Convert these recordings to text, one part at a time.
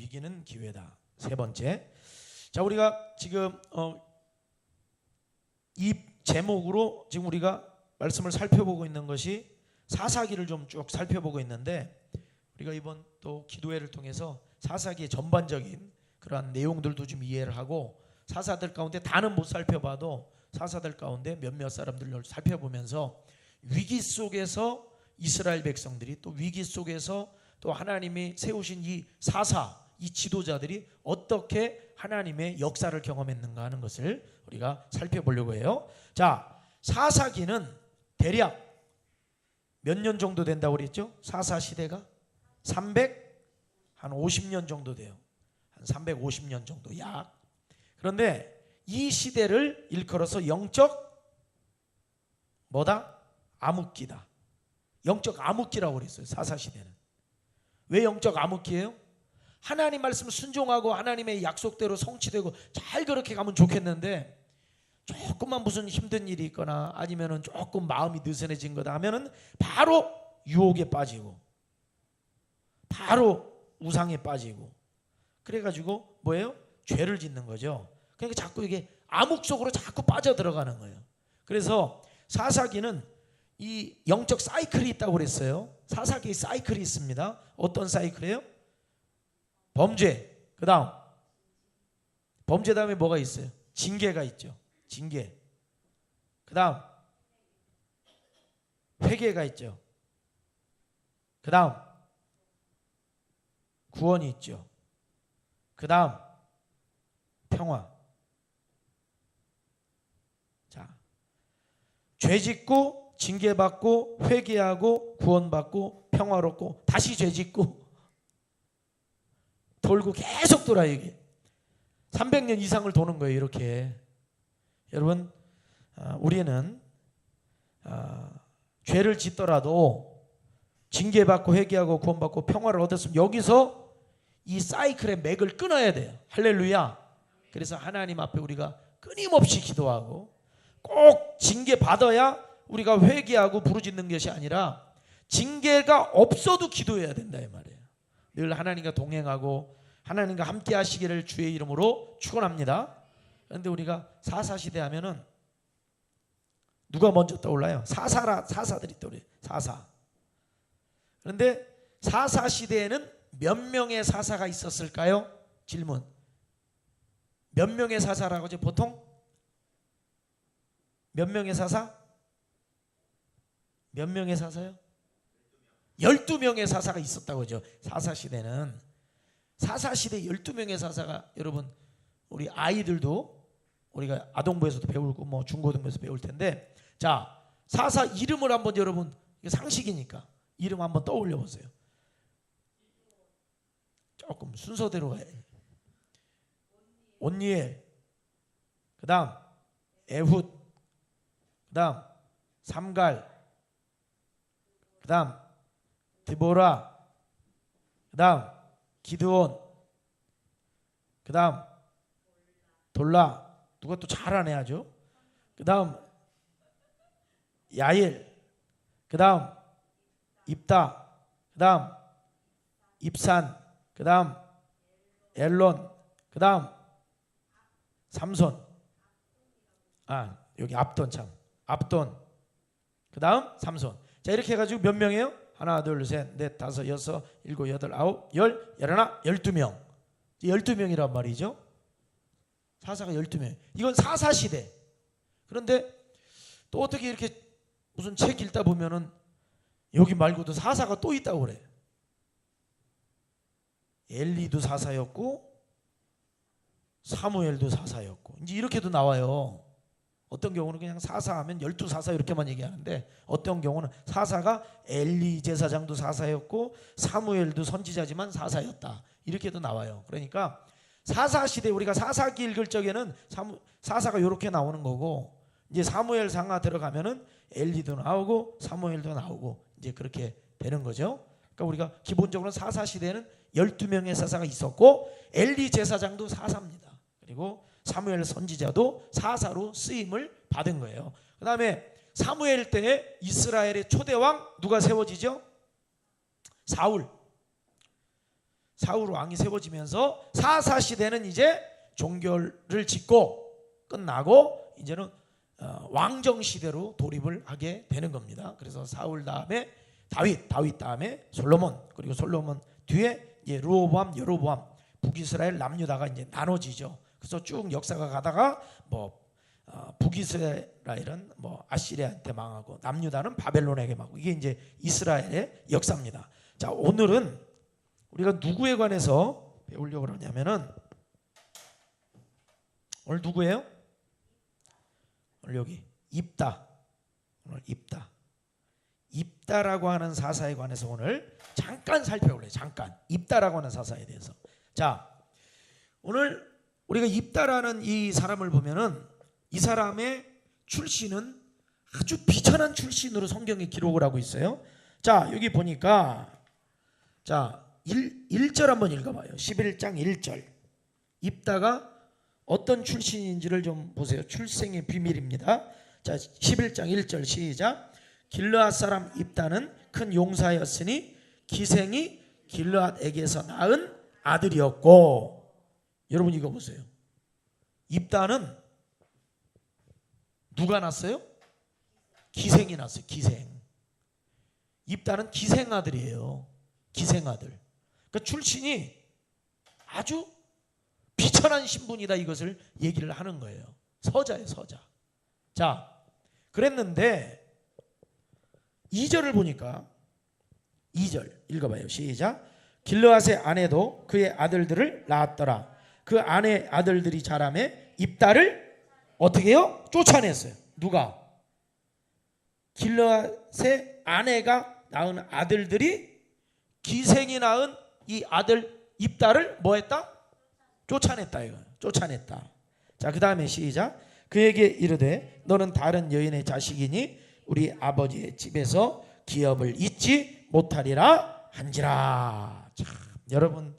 이기는 기회다. 세 번째. 자, 우리가 지금 이 제목으로 지금 우리가 말씀을 살펴보고 있는 것이 사사기를 좀 쭉 살펴보고 있는데, 우리가 이번 또 기도회를 통해서 사사기의 전반적인 그러한 내용들도 좀 이해를 하고, 사사들 가운데 다는 못 살펴봐도 사사들 가운데 몇몇 사람들을 살펴보면서 위기 속에서 이스라엘 백성들이, 또 위기 속에서 또 하나님이 세우신 이 사사, 이 지도자들이 어떻게 하나님의 역사를 경험했는가 하는 것을 우리가 살펴보려고 해요. 자, 사사기는 대략 몇 년 정도 된다고 그랬죠? 사사 시대가 50년 정도 돼요. 한 350년 정도 약. 그런데 이 시대를 일컬어서 영적 뭐다? 암흑기다. 영적 암흑기라고 그랬어요. 사사 시대는. 왜 영적 암흑기예요? 하나님 말씀 순종하고 하나님의 약속대로 성취되고 잘 그렇게 가면 좋겠는데, 조금만 무슨 힘든 일이 있거나 아니면은 조금 마음이 느슨해진 거다 하면은 바로 유혹에 빠지고 바로 우상에 빠지고, 그래가지고 뭐예요? 죄를 짓는 거죠. 그러니까 자꾸 이게 암흑 속으로 자꾸 빠져 들어가는 거예요. 그래서 사사기는 이 영적 사이클이 있다고 그랬어요. 사사기의 사이클이 있습니다. 어떤 사이클이에요? 범죄, 그 다음 범죄 다음에 뭐가 있어요? 징계가 있죠. 징계. 그 다음 회개가 있죠. 그 다음 구원이 있죠. 그 다음 평화. 자, 죄짓고 징계받고 회개하고 구원받고 평화롭고 다시 죄짓고 돌고 계속 돌아요. 이게 300년 이상을 도는 거예요. 이렇게. 여러분, 우리는 죄를 짓더라도 징계받고 회개하고 구원받고 평화를 얻었으면 여기서 이 사이클의 맥을 끊어야 돼요. 할렐루야. 그래서 하나님 앞에 우리가 끊임없이 기도하고, 꼭 징계받아야 우리가 회개하고 부르짖는 것이 아니라 징계가 없어도 기도해야 된다 이 말이에요. 늘 하나님과 동행하고 하나님과 함께 하시기를 주의 이름으로 축원합니다. 그런데 우리가 사사시대 하면은 누가 먼저 떠올라요? 사사들이 떠올라요. 사사. 그런데 사사시대에는 몇 명의 사사가 있었을까요? 질문. 몇 명의 사사라고 하죠? 보통? 몇 명의 사사? 몇 명의 사사요? 12명의 사사가 있었다고 하죠. 사사시대는. 사사시대 12명의 사사가, 여러분 우리 아이들도 우리가 아동부에서도 배우고 뭐 중고등부에서 배울 텐데, 자, 사사 이름을 한번 여러분, 이게 상식이니까 이름 한번 떠올려 보세요. 조금 순서대로 가요. 온니엘, 그 다음 에훗, 그 다음 삼갈, 그 다음 디보라, 그 다음 기드온, 그 다음 돌라. 누가 또 잘하네 아주. 그 다음 야일, 그 다음 입다, 그 다음 입산, 그 다음 엘론, 그 다음 삼손. 여기 앞돈, 참 앞돈, 그 다음 삼손. 자, 이렇게 해가지고 몇 명이에요? 하나, 둘, 셋, 넷, 다섯, 여섯, 일곱, 여덟, 아홉, 열, 열하나, 12명. 12명이란 말이죠. 사사가 12명. 이건 사사시대. 그런데 또 어떻게 이렇게 무슨 책 읽다 보면은 여기 말고도 사사가 또 있다고 그래. 엘리도 사사였고 사무엘도 사사였고, 이제 이렇게도 나와요. 어떤 경우는 그냥 사사하면 12사사 이렇게만 얘기하는데, 어떤 경우는 사사가 엘리 제사장도 사사였고 사무엘도 선지자지만 사사였다, 이렇게도 나와요. 그러니까 사사시대, 우리가 사사기 읽을 적에는 사사가 이렇게 나오는 거고, 이제 사무엘 상하 들어가면은 엘리도 나오고 사무엘도 나오고 이제 그렇게 되는 거죠. 그러니까 우리가 기본적으로 사사시대는 12명의 사사가 있었고, 엘리 제사장도 사사입니다. 그리고 사무엘 선지자도 사사로 쓰임을 받은 거예요. 그 다음에 사무엘 때에 이스라엘의 초대왕 누가 세워지죠? 사울. 사울 왕이 세워지면서 사사 시대는 이제 종교를 짓고 끝나고 이제는 왕정 시대로 돌입을 하게 되는 겁니다. 그래서 사울 다음에 다윗 다음에 솔로몬, 그리고 솔로몬 뒤에 이제 르호보암, 여로보암, 북이스라엘, 남유다가 이제 나눠지죠. 그래서 쭉 역사가 가다가 북이스라엘은 아시리아한테 망하고 남유다는 바벨론에게 망하고, 이게 이제 이스라엘의 역사입니다. 자, 오늘은 우리가 누구에 관해서 배우려고 그러냐면은, 오늘 누구예요? 오늘 여기 입다. 오늘 입다라고 하는 사사에 관해서 오늘 잠깐 살펴볼래요. 잠깐 입다라고 하는 사사에 대해서. 자, 오늘 우리가 입다라는 이 사람을 보면은 이 사람의 출신은 아주 비천한 출신으로 성경에 기록을 하고 있어요. 자, 여기 보니까 자 1절 한번 읽어봐요. 11장 1절. 입다가 어떤 출신인지를 좀 보세요. 출생의 비밀입니다. 자, 11장 1절 시작. 길르앗 사람 입다는 큰 용사였으니 기생이 길르앗에게서 낳은 아들이었고. 여러분 이거 보세요. 입다는 누가 낳았어요? 기생이 낳았어요. 기생. 입다는 기생아들이에요. 기생아들. 그러니까 출신이 아주 비천한 신분이다, 이것을 얘기를 하는 거예요. 서자예요, 서자. 자, 그랬는데 2절을 보니까 2절 읽어봐요. 시작. 길르앗의 아내도 그의 아들들을 낳았더라. 그 아내 아들들이 자라매 입다를 어떻게 해요? 쫓아냈어요. 누가? 길르앗의 아내가 낳은 아들들이 기생이 낳은 이 아들 입다를 뭐 했다? 쫓아냈다. 이거 쫓아냈다. 자, 그 다음에 시작. 그에게 이르되 너는 다른 여인의 자식이니 우리 아버지의 집에서 기업을 잊지 못하리라 한지라. 참, 여러분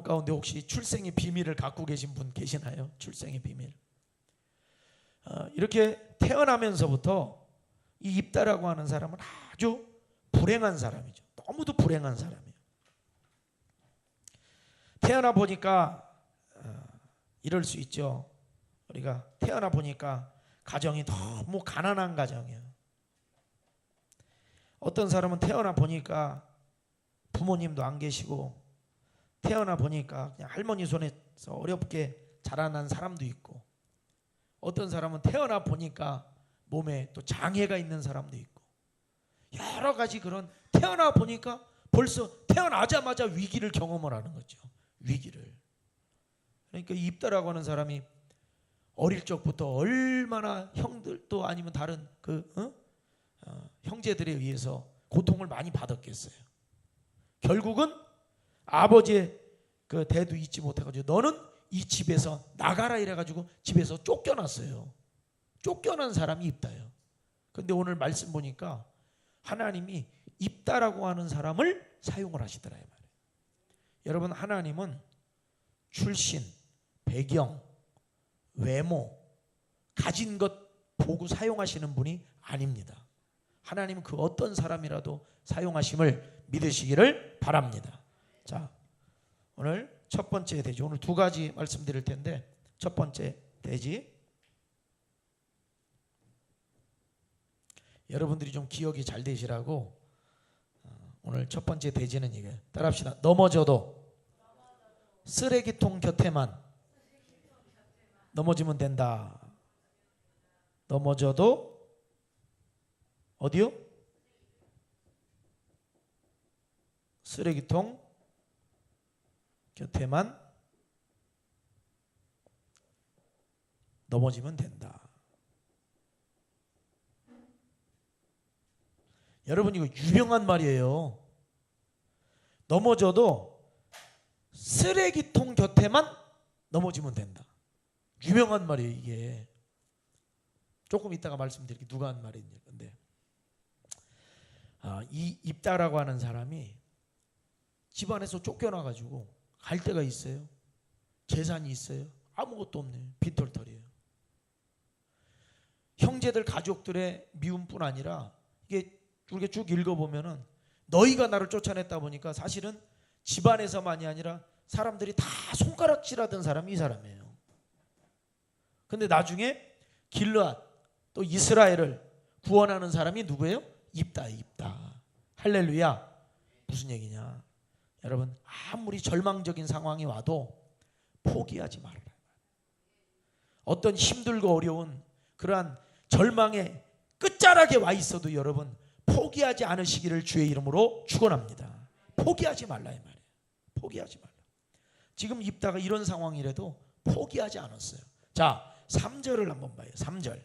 가운데 혹시 출생의 비밀을 갖고 계신 분 계시나요? 출생의 비밀. 이렇게 태어나면서부터 이 입다라고 하는 사람은 아주 불행한 사람이죠. 너무도 불행한 사람이에요. 태어나 보니까 이럴 수 있죠. 우리가 태어나 보니까 가정이 너무 가난한 가정이에요. 어떤 사람은 태어나 보니까 부모님도 안 계시고, 태어나 보니까 그냥 할머니 손에서 어렵게 자라난 사람도 있고, 어떤 사람은 태어나 보니까 몸에 또 장애가 있는 사람도 있고, 여러 가지 그런 태어나 보니까 벌써 태어나자마자 위기를 경험을 하는 거죠. 위기를. 그러니까 입다라고 하는 사람이 어릴 적부터 얼마나 형들도 아니면 다른 형제들에 의해서 고통을 많이 받았겠어요. 결국은 아버지의 그 대도 잊지 못해가지고 너는 이 집에서 나가라 이래가지고 집에서 쫓겨났어요. 쫓겨난 사람이 입다예요. 근데 오늘 말씀 보니까 하나님이 입다라고 하는 사람을 사용을 하시더라 이 말이에요. 여러분, 하나님은 출신, 배경, 외모, 가진 것 보고 사용하시는 분이 아닙니다. 하나님은 그 어떤 사람이라도 사용하심을 믿으시기를 바랍니다. 자, 오늘 첫 번째 대지, 오늘 두 가지 말씀드릴 텐데, 첫 번째 대지, 여러분들이 좀 기억이 잘 되시라고 오늘 첫 번째 대지는 이게, 따라합시다. 넘어져도 쓰레기통 곁에만 넘어지면 된다. 넘어져도 어디요? 쓰레기통 곁에만 넘어지면 된다. 여러분, 이거 유명한 말이에요. 넘어져도 쓰레기통 곁에만 넘어지면 된다. 유명한 말이에요, 이게. 조금 이따가 말씀드릴게요. 누가 한 말인지. 근데 이 입다라고 하는 사람이 집안에서 쫓겨나가지고 갈 데가 있어요. 재산이 있어요. 아무것도 없네요. 빈털털이에요. 형제들 가족들의 미움뿐 아니라 이게 쭉 읽어보면은 너희가 나를 쫓아냈다 보니까 사실은 집안에서만이 아니라 사람들이 다 손가락질하던 사람이 이 사람이에요. 근데 나중에 길르앗 또 이스라엘을 구원하는 사람이 누구예요? 입다. 할렐루야. 무슨 얘기냐? 여러분, 아무리 절망적인 상황이 와도 포기하지 말아라. 어떤 힘들고 어려운 그러한 절망의 끝자락에 와 있어도 여러분 포기하지 않으시기를 주의 이름으로 축원합니다. 포기하지 말라 이 말이에요. 포기하지 말라. 지금 입다가 이런 상황이라도 포기하지 않았어요. 자, 3절을 한번 봐요. 3절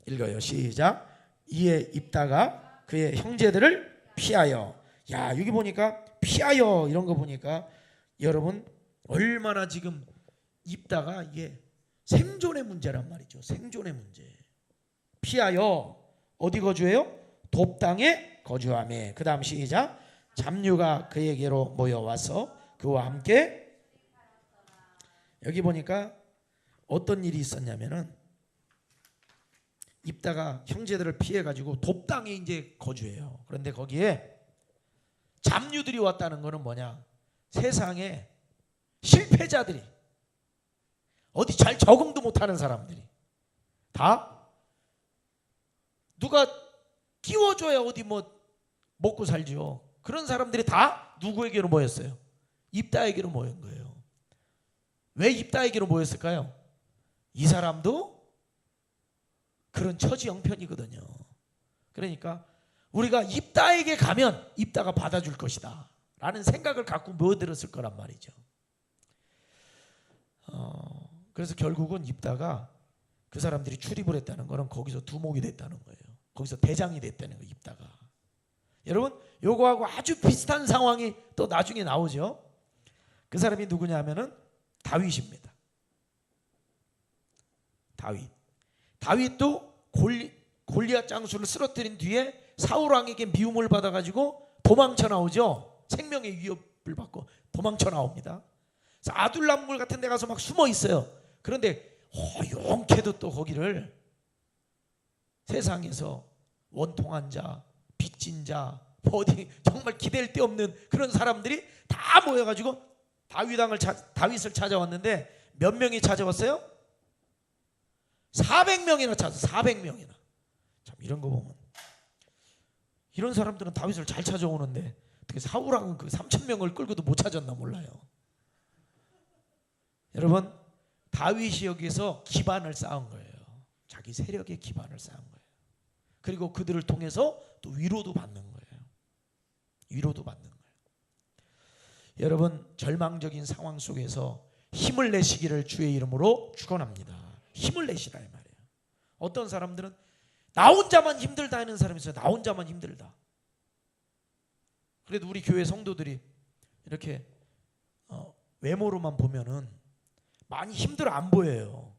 읽어요. 시작. 이에 입다가 그의 형제들을 피하여. 야, 여기 보니까 피하여 이런 거 보니까 여러분 얼마나 지금 입다가 이게 생존의 문제란 말이죠. 생존의 문제. 피하여 어디 거주해요? 돕당에 거주하며. 그 다음 시작. 잡류가 그에게로 모여와서 그와 함께. 여기 보니까 어떤 일이 있었냐면은 입다가 형제들을 피해가지고 돕당에 이제 거주해요. 그런데 거기에 잡류들이 왔다는 거는 뭐냐? 세상에 실패자들이, 어디 잘 적응도 못하는 사람들이 다 누가 끼워줘야 어디 뭐 먹고 살죠. 그런 사람들이 다 누구에게로 모였어요? 입다에게로 모인 거예요. 왜 입다에게로 모였을까요? 이 사람도 그런 처지형편이거든요. 그러니까 우리가 입다에게 가면 입다가 받아줄 것이다 라는 생각을 갖고 모여들었을 거란 말이죠. 그래서 결국은 입다가 그 사람들이 출입을 했다는 거는 거기서 두목이 됐다는 거예요. 거기서 대장이 됐다는 거예요. 입다가. 여러분 요거하고 아주 비슷한 상황이 또 나중에 나오죠. 그 사람이 누구냐 하면은 다윗입니다. 다윗도 골리앗 장수를 쓰러뜨린 뒤에 사울 왕에게 미움을 받아가지고 도망쳐 나오죠. 생명의 위협을 받고 도망쳐 나옵니다. 아둘람굴 같은 데 가서 막 숨어 있어요. 그런데 용케도 또 거기를 세상에서 원통한 자, 빚진 자, 어디 정말 기댈 데 없는 그런 사람들이 다 모여가지고 다윗을 찾아왔는데 몇 명이 찾아왔어요? 400명이나 찾아. 400명이나. 참 이런 거 보면 이런 사람들은 다윗을 잘 찾아오는데 어떻게 사울왕은 그 3,000명을 끌고도 못 찾았나 몰라요. 여러분 다윗이 여기서 기반을 쌓은 거예요. 자기 세력의 기반을 쌓은 거예요. 그리고 그들을 통해서 또 위로도 받는 거예요. 위로도 받는 거예요. 여러분 절망적인 상황 속에서 힘을 내시기를 주의 이름으로 축원합니다. 힘을 내시라 이 말이에요. 어떤 사람들은 나 혼자만 힘들다 하는 사람이 있어요. 나 혼자만 힘들다. 그래도 우리 교회 성도들이 이렇게 외모로만 보면은 많이 힘들어 안 보여요.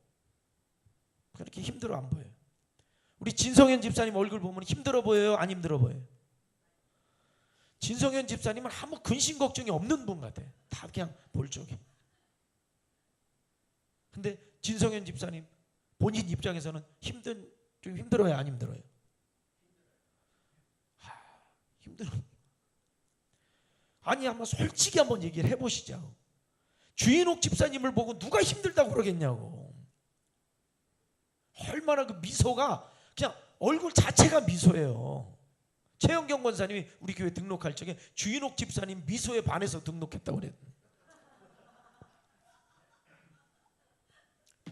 그렇게 힘들어 안 보여요. 우리 진성현 집사님 얼굴 보면 힘들어 보여요? 안 힘들어 보여요? 진성현 집사님은 아무 근심 걱정이 없는 분 같아. 다 그냥 볼적이. 근데 진성현 집사님 본인 입장에서는 좀 힘들어요? 안 힘들어요? 힘들어. 아니 한번 솔직히 한번 얘기를 해보시죠. 주인옥 집사님을 보고 누가 힘들다고 그러겠냐고. 얼마나 그 미소가 그냥 얼굴 자체가 미소예요. 최영경 권사님이 우리 교회 등록할 적에 주인옥 집사님 미소에 반해서 등록했다고 그랬어요.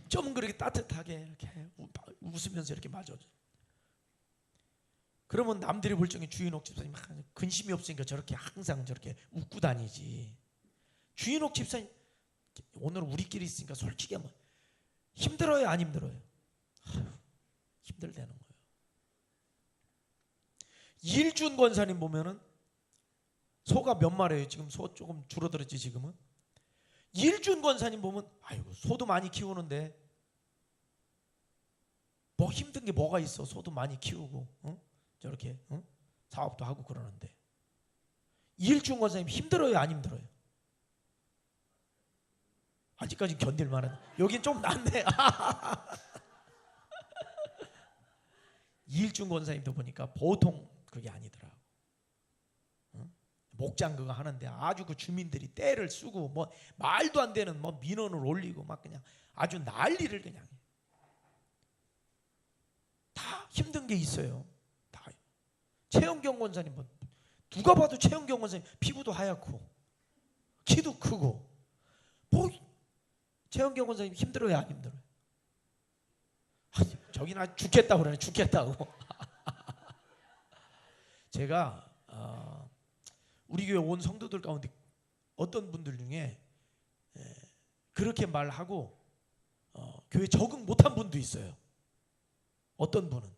좀 그렇게 따뜻하게 이렇게 웃으면서 이렇게 맞아줘. 그러면 남들이 볼 적에 주인옥 집사님 근심이 없으니까 저렇게 항상 저렇게 웃고 다니지. 주인옥 집사님 오늘 우리끼리 있으니까 솔직히 한번 힘들어요? 안 힘들어요? 힘들다는 거예요. 이일준 권사님 보면은 소가 몇 마리예요? 지금 소 조금 줄어들었지 지금은. 이일준 권사님 보면 아이고 소도 많이 키우는데 뭐 힘든 게 뭐가 있어? 소도 많이 키우고 저렇게 사업도 하고 그러는데 이일준 권사님 힘들어요? 안 힘들어요? 아직까지 견딜만한. 여긴 좀 낫네. 이일준 권사님도 보니까 보통 그게 아니더라고. 목장 그거 하는데 아주 그 주민들이 떼를 쓰고 뭐 말도 안 되는 뭐 민원을 올리고 막 그냥 아주 난리를 그냥 해. 다 힘든 게 있어요. 다. 최영경 권사님 뭐 누가 봐도 최영경 권사님 피부도 하얗고 키도 크고 뭐 최영경 권사님 힘들어요 안 힘들어요? 저기는 아주 죽겠다고 그러네. 죽겠다고. 제가 우리 교회 온 성도들 가운데 어떤 분들 중에 그렇게 말하고 교회 적응 못한 분도 있어요. 어떤 분은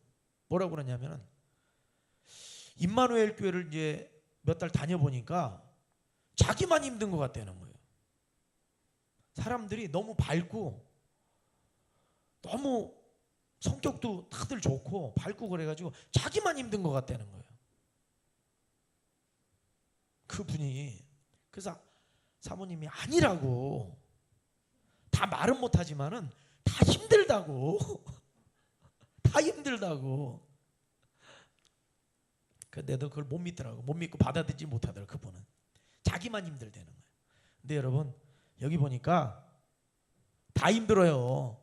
뭐라고 그러냐면은 임마누엘 교회를 이제 몇 달 다녀보니까 자기만 힘든 것 같다는 거예요. 사람들이 너무 밝고 너무 성격도 다들 좋고 밝고 그래가지고 자기만 힘든 것 같다는 거예요. 그분이 그래서 사모님이 아니라고 다 말은 못하지만은 다 힘들다고 다 힘들다고. 근데도 그걸 못 믿더라고. 못 믿고 받아들이지 못하더라고. 그분은 자기만 힘들다는 거예요. 근데 여러분 여기 보니까 다 힘들어요.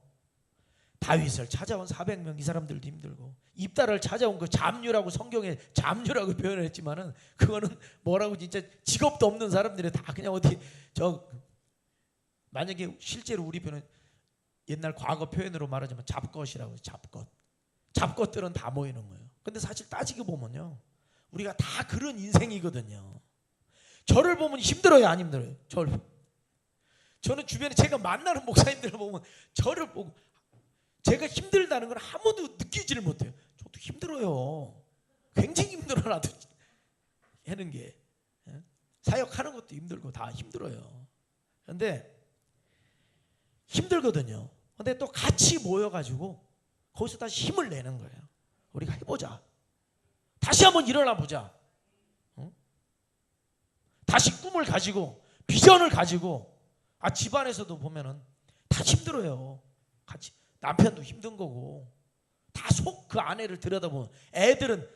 다윗을 찾아온 400명 이 사람들도 힘들고 입다를 찾아온 그 잡류라고 성경에 잡류라고 표현했지만은 그거는 뭐라고 진짜 직업도 없는 사람들이 다 그냥 어디 저 만약에 실제로 우리 표현 옛날 과거 표현으로 말하자면 잡것이라고 잡것. 잡것들은 다 모이는 거예요. 근데 사실 따지고 보면요 우리가 다 그런 인생이거든요. 저를 보면 힘들어요 안 힘들어요? 저는 주변에 제가 만나는 목사님들을 보면 저를 보고 제가 힘들다는 걸 아무도 느끼지를 못해요. 저도 힘들어요. 굉장히 힘들어 나도 하는 게 사역하는 것도 힘들고 다 힘들어요. 그런데 힘들거든요. 근데 또 같이 모여가지고 거기서 다시 힘을 내는 거예요. 우리가 해보자. 다시 한번 일어나 보자. 다시 꿈을 가지고 비전을 가지고 집안에서도 보면은 다 힘들어요. 같이 남편도 힘든 거고 다 속 그 아내를 들여다보면 애들은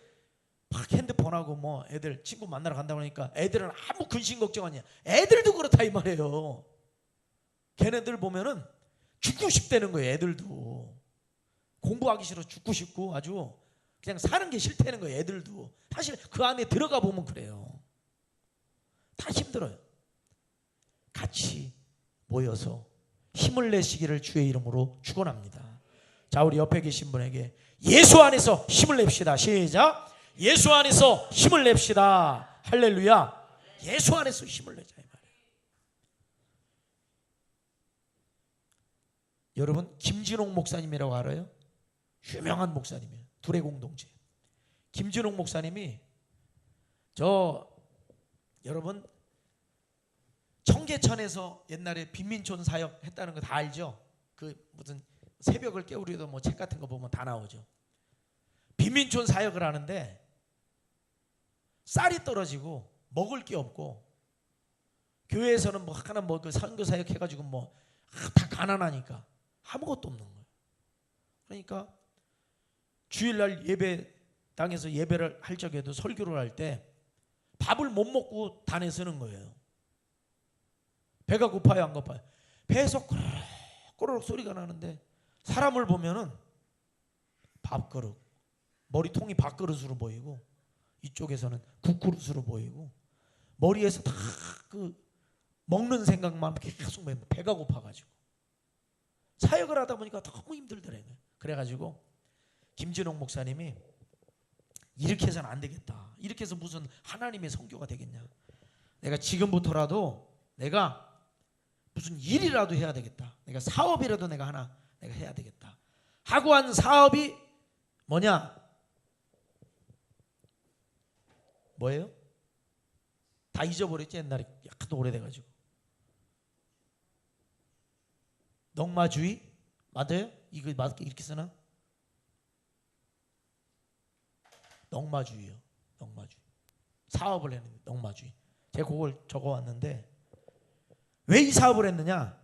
막 핸드폰하고 뭐 애들 친구 만나러 간다고 하니까 애들은 아무 근심 걱정 아니야. 애들도 그렇다 이 말이에요. 걔네들 보면은 죽고 싶다는 거예요. 애들도 공부하기 싫어 죽고 싶고 아주 그냥 사는 게 싫다는 거예요. 애들도 사실 그 안에 들어가 보면 그래요. 다 힘들어요. 같이 모여서 힘을 내시기를 주의 이름으로 축원합니다. 자, 우리 옆에 계신 분에게 예수 안에서 힘을 냅시다. 시작. 예수 안에서 힘을 냅시다. 할렐루야. 예수 안에서 힘을 내자 이 말이에요. 여러분 김진홍 목사님이라고 알아요? 유명한 목사님이에요. 둘의 공동체. 김진홍 목사님이 여러분 청계천에서 옛날에 빈민촌 사역 했다는 거 다 알죠? 그 무슨 새벽을 깨우리도 뭐 책 같은 거 보면 다 나오죠. 빈민촌 사역을 하는데 쌀이 떨어지고 먹을 게 없고 교회에서는 뭐 하나 뭐 그 선교 사역 해가지고 뭐 다 가난하니까 아무것도 없는 거예요. 그러니까 주일날 예배당에서 예배를 할 적에도 설교를 할 때 밥을 못 먹고 단에 서는 거예요. 배가 고파요 안 고파요? 배에서 꼬르륵 소리가 나는데 사람을 보면은 밥그릇 머리통이 밥그릇으로 보이고 이쪽에서는 국그릇으로 보이고 머리에서 다 그 먹는 생각만 계속 배가 고파가지고 사역을 하다 보니까 너무 힘들더라고요. 그래가지고 김진홍 목사님이 이렇게 해서는 안 되겠다. 이렇게 해서 무슨 하나님의 선교가 되겠냐. 내가 지금부터라도 내가 무슨 일이라도 해야 되겠다. 내가 사업이라도 내가 해야 되겠다. 하고 한 사업이 뭐냐? 뭐예요? 다 잊어버렸지 옛날에 약간 오래돼가지고. 넉마주의? 맞아요? 이거 이렇게 쓰나? 넉마주의요. 넉마주의. 사업을 했는데 넉마주의. 제가 그걸 적어왔는데 왜 이 사업을 했느냐?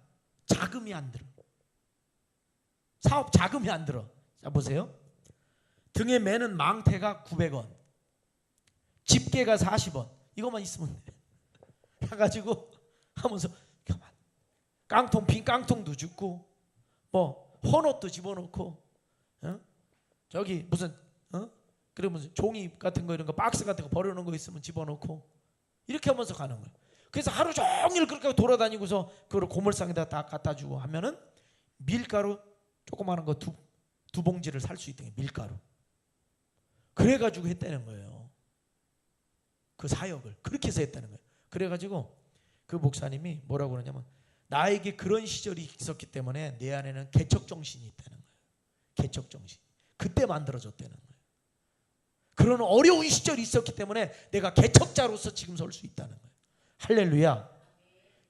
자금이 안 들어. 사업 자금이 안 들어. 자 보세요. 등에 매는 망태가 900원, 집게가 40원. 이것만 있으면 돼. 해가지고 하면서 깡통 빈 깡통도 줍고 뭐 헌옷도 집어넣고 저기 무슨 그러면서 종이 같은 거 이런 거 박스 같은 거 버려놓은 거 있으면 집어넣고 이렇게 하면서 가는 거예요. 그래서 하루 종일 그렇게 돌아다니고서 그걸 고물상에다 다 갖다 주고 하면은 밀가루 조그마한 거 두 봉지를 살 수 있대요. 밀가루. 그래가지고 했다는 거예요. 그 사역을 그렇게 해서 했다는 거예요. 그래가지고 그 목사님이 뭐라고 그러냐면 나에게 그런 시절이 있었기 때문에 내 안에는 개척 정신이 있다는 거예요. 개척 정신. 그때 만들어졌다는 거예요. 그런 어려운 시절이 있었기 때문에 내가 개척자로서 지금 설 수 있다는 거예요. 할렐루야.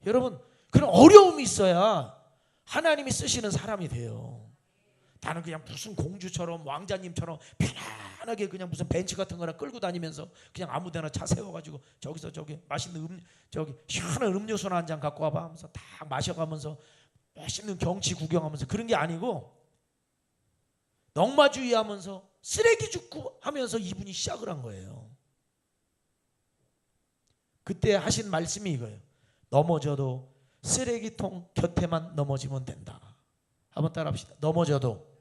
여러분, 그런 어려움이 있어야 하나님이 쓰시는 사람이 돼요. 나는 그냥 무슨 공주처럼 왕자님처럼 편안하게 그냥 무슨 벤츠 같은 거나 끌고 다니면서 그냥 아무데나 차 세워가지고 저기서 저기 맛있는 저기 시원한 음료수나 한 잔 갖고 와봐 하면서 딱 마셔가면서 맛있는 경치 구경하면서 그런 게 아니고 넉마주의 하면서 쓰레기 줍고 하면서 이분이 시작을 한 거예요. 그때 하신 말씀이 이거예요. 넘어져도 쓰레기통 곁에만 넘어지면 된다. 한번 따라 합시다. 넘어져도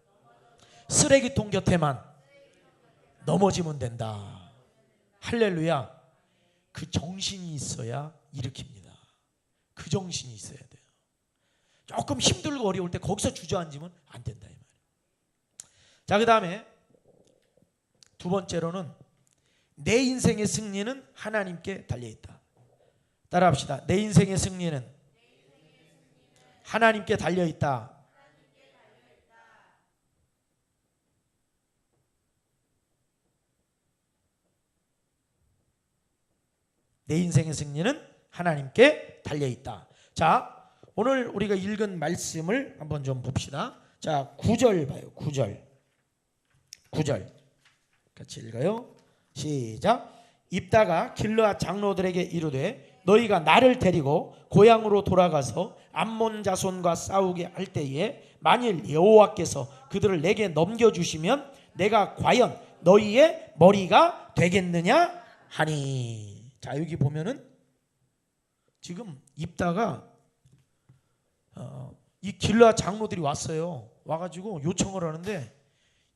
쓰레기통 곁에만 넘어지면 된다. 할렐루야. 그 정신이 있어야 일으킵니다. 그 정신이 있어야 돼요. 조금 힘들고 어려울 때 거기서 주저앉으면 안 된다 이 말이에요. 자, 그 다음에 두 번째로는 내 인생의 승리는 하나님께 달려있다. 따라 합시다. 내 인생의 승리는 하나님께 달려있다. 내 인생의 승리는 하나님께 달려있다. 자, 오늘 우리가 읽은 말씀을 한번 좀 봅시다. 자, 9절 봐요. 9절 같이 읽어요. 시작. 입다가 길르앗 장로들에게 이르되 너희가 나를 데리고 고향으로 돌아가서 암몬 자손과 싸우게 할 때에 만일 여호와께서 그들을 내게 넘겨주시면 내가 과연 너희의 머리가 되겠느냐 하니. 자, 여기 보면은 지금 입다가 이 길르앗 장로들이 왔어요. 와가지고 요청을 하는데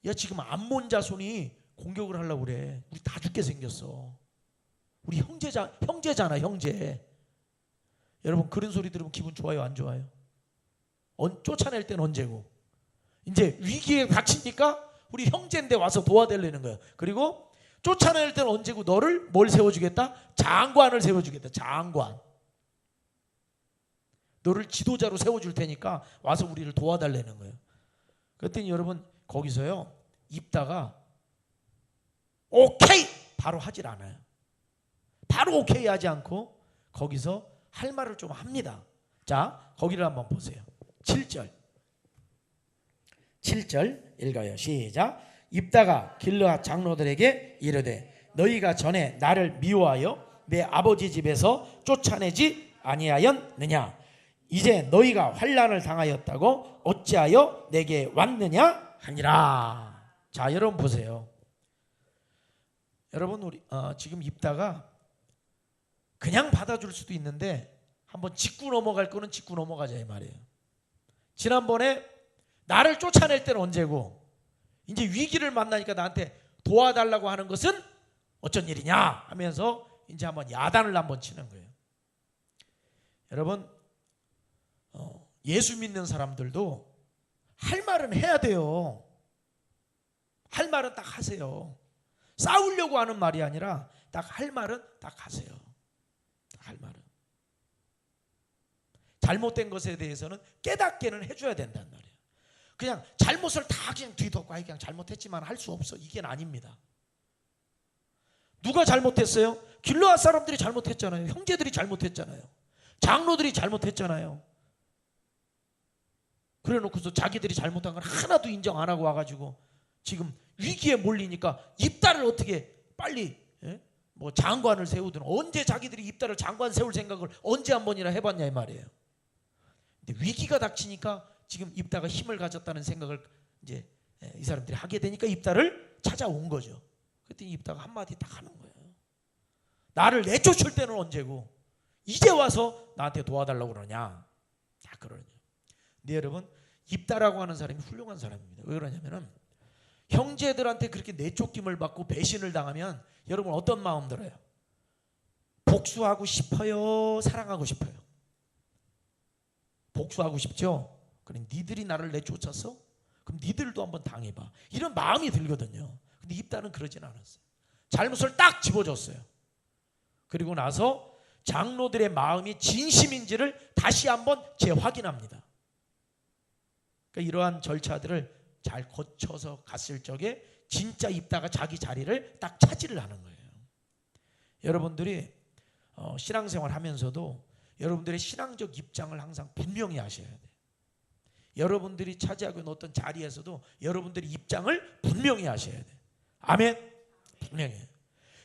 야, 지금 암몬 자손이 공격을 하려고 그래. 우리 다 죽게 생겼어. 우리 형제잖아, 형제. 여러분, 그런 소리 들으면 기분 좋아요, 안 좋아요? 쫓아낼 때는 언제고? 이제 위기에 닥치니까 우리 형제인데 와서 도와달라는 거예요. 그리고 쫓아낼 때는 언제고 너를 뭘 세워주겠다? 장관을 세워주겠다. 장관. 너를 지도자로 세워줄 테니까 와서 우리를 도와달라는 거예요. 그랬더니 여러분 거기서요 입다가 오케이 바로 하질 않아요. 바로 오케이 하지 않고 거기서 할 말을 좀 합니다. 자, 거기를 한번 보세요. 7절 읽어요. 시작. 입다가 길르앗 장로들에게 이르되 너희가 전에 나를 미워하여 내 아버지 집에서 쫓아내지 아니하였느냐? 이제 너희가 환난을 당하였다고 어찌하여 내게 왔느냐 하니라. 자, 여러분 보세요. 여러분 우리 지금 입다가 그냥 받아줄 수도 있는데 한번 짚고 넘어갈 거는 짚고 넘어가자 이 말이에요. 지난번에 나를 쫓아낼 때는 언제고 이제 위기를 만나니까 나한테 도와달라고 하는 것은 어쩐 일이냐 하면서 이제 한번 야단을 한번 치는 거예요. 여러분 예수 믿는 사람들도 할 말은 해야 돼요. 할 말은 딱 하세요. 싸우려고 하는 말이 아니라 딱 할 말은 딱 하세요. 할 말은 잘못된 것에 대해서는 깨닫게는 해줘야 된다는 말이에요. 그냥 잘못을 다 그냥 뒤덮고 그냥 잘못했지만 할 수 없어. 이게 아닙니다. 누가 잘못했어요? 길르앗 사람들이 잘못했잖아요. 형제들이 잘못했잖아요. 장로들이 잘못했잖아요. 그래놓고서 자기들이 잘못한 건 하나도 인정 안 하고 와가지고 지금 위기에 몰리니까 입다를 어떻게 빨리 뭐 장관을 세우든 언제 자기들이 입다를 장관 세울 생각을 언제 한 번이나 해봤냐 이 말이에요. 근데 위기가 닥치니까 지금 입다가 힘을 가졌다는 생각을 이제 이 사람들이 하게 되니까 입다를 찾아온 거죠. 그랬더니 입다가 한마디 딱 하는 거예요. 나를 내쫓을 때는 언제고 이제 와서 나한테 도와달라고 그러냐. 다 그러냐. 근데 여러분, 입다라고 하는 사람이 훌륭한 사람입니다. 왜 그러냐면은 형제들한테 그렇게 내쫓김을 받고 배신을 당하면 여러분 어떤 마음 들어요? 복수하고 싶어요? 사랑하고 싶어요? 복수하고 싶죠? 그럼 니들이 나를 내쫓았어? 그럼 니들도 한번 당해봐. 이런 마음이 들거든요. 근데 입다는 그러진 않았어요. 잘못을 딱 집어줬어요. 그리고 나서 장로들의 마음이 진심인지를 다시 한번 재확인합니다. 그러니까 이러한 절차들을 잘 거쳐서 갔을 적에 진짜 입다가 자기 자리를 딱 차지를 하는 거예요. 여러분들이 신앙생활 하면서도 여러분들의 신앙적 입장을 항상 분명히 하셔야 돼요. 여러분들이 차지하고 있는 어떤 자리에서도 여러분들의 입장을 분명히 하셔야 돼요. 아멘. 분명히.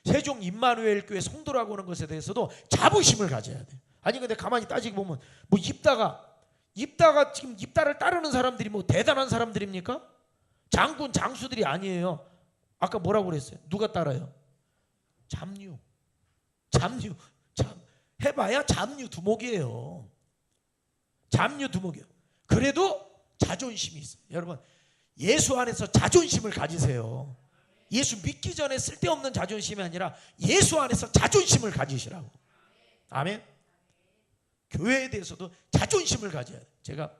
세종 임마누엘 교회 성도라고 하는 것에 대해서도 자부심을 가져야 돼요. 아니 근데 가만히 따지고 보면 뭐 입다가 지금 입다를 따르는 사람들이 뭐 대단한 사람들입니까? 장군 장수들이 아니에요. 아까 뭐라고 그랬어요? 누가 따라요? 잡류 해봐야 잡류 두목이에요. 잡류 두목이에요. 그래도 자존심이 있어요. 여러분, 예수 안에서 자존심을 가지세요. 예수 믿기 전에 쓸데없는 자존심이 아니라 예수 안에서 자존심을 가지시라고. 아멘. 교회에 대해서도 자존심을 가져야 돼요. 제가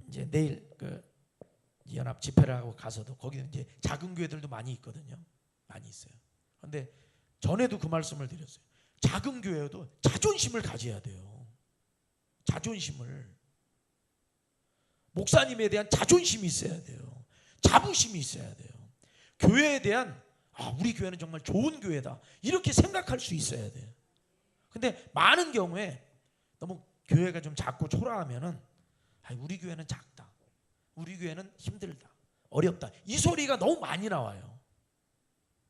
이제 내일 연합 집회를 하고 가서도 거기는 이제 작은 교회들도 많이 있거든요. 많이 있어요. 그런데 전에도 그 말씀을 드렸어요. 작은 교회도 자존심을 가져야 돼요. 자존심을. 목사님에 대한 자존심이 있어야 돼요. 자부심이 있어야 돼요. 교회에 대한 우리 교회는 정말 좋은 교회다 이렇게 생각할 수 있어야 돼요. 근데 많은 경우에 너무 교회가 좀 작고 초라하면은 우리 교회는 작다, 우리 교회는 힘들다, 어렵다 이 소리가 너무 많이 나와요.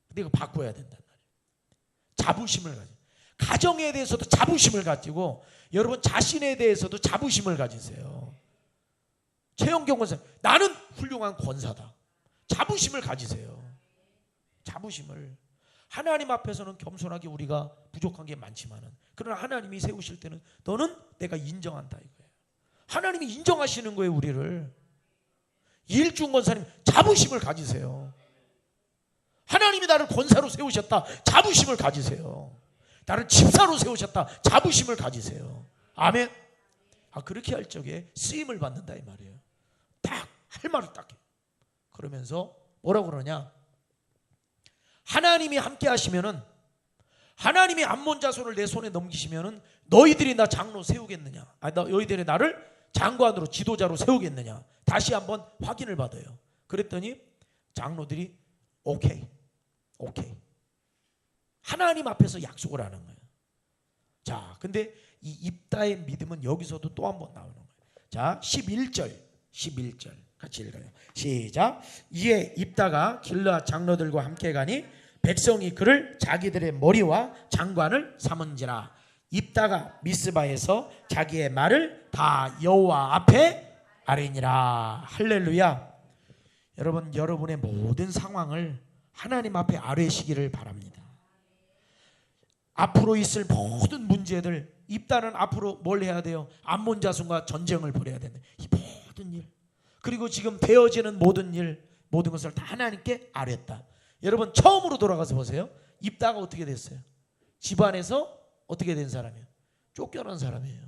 근데 이거 바꿔야 된단 말이에요. 자부심을 가지고 가정에 대해서도 자부심을 가지고 여러분 자신에 대해서도 자부심을 가지세요. 최영경 권사, 나는 훌륭한 권사다. 자부심을 가지세요. 자부심을. 하나님 앞에서는 겸손하게 우리가 부족한 게 많지만은 그러나 하나님이 세우실 때는 너는 내가 인정한다 이거예요. 하나님이 인정하시는 거예요. 우리를. 이일중 권사님 자부심을 가지세요. 하나님이 나를 권사로 세우셨다. 자부심을 가지세요. 나를 집사로 세우셨다. 자부심을 가지세요. 아멘. 그렇게 할 적에 쓰임을 받는다 이 말이에요. 딱 할 말을 딱 해. 그러면서 뭐라고 그러냐? 하나님이 함께 하시면은, 하나님이 암몬 자손을 내 손에 넘기시면은 너희들이 나 장로 세우겠느냐? 너희들이 나를 장관으로 지도자로 세우겠느냐? 다시 한번 확인을 받아요. 그랬더니 장로들이 오케이. 하나님 앞에서 약속을 하는 거예요. 자, 근데 이 입다의 믿음은 여기서도 또 한 번 나오는 거예요. 자, 11절 같이 읽어요. 시작. 이에 입다가 길르앗 장로들과 함께 가니 백성이 그를 자기들의 머리와 장관을 삼은지라. 입다가 미스바에서 자기의 말을 다 여호와 앞에 아뢰니라. 할렐루야. 여러분, 여러분의 모든 상황을 하나님 앞에 아뢰시기를 바랍니다. 앞으로 있을 모든 문제들, 입다는 앞으로 뭘 해야 돼요? 암몬 자손과 전쟁을 벌여야 된다. 이 모든 일, 그리고 지금 되어지는 모든 일, 모든 것을 다 하나님께 아뢰었다. 여러분, 처음으로 돌아가서 보세요. 입다가 어떻게 됐어요? 집안에서 어떻게 된 사람이에요? 쫓겨난 사람이에요.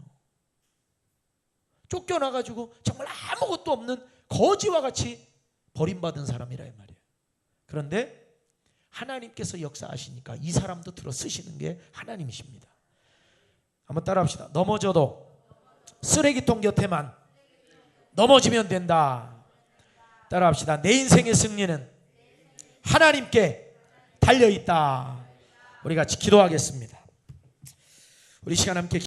쫓겨나가지고 정말 아무것도 없는 거지와 같이 버림받은 사람이라 이 말이에요. 그런데 하나님께서 역사하시니까 이 사람도 들어 쓰시는 게 하나님이십니다. 한번 따라합시다. 넘어져도 쓰레기통 곁에만 넘어지면 된다. 따라합시다. 내 인생의 승리는 하나님께 달려있다. 우리 같이 기도하겠습니다. 우리 시간 함께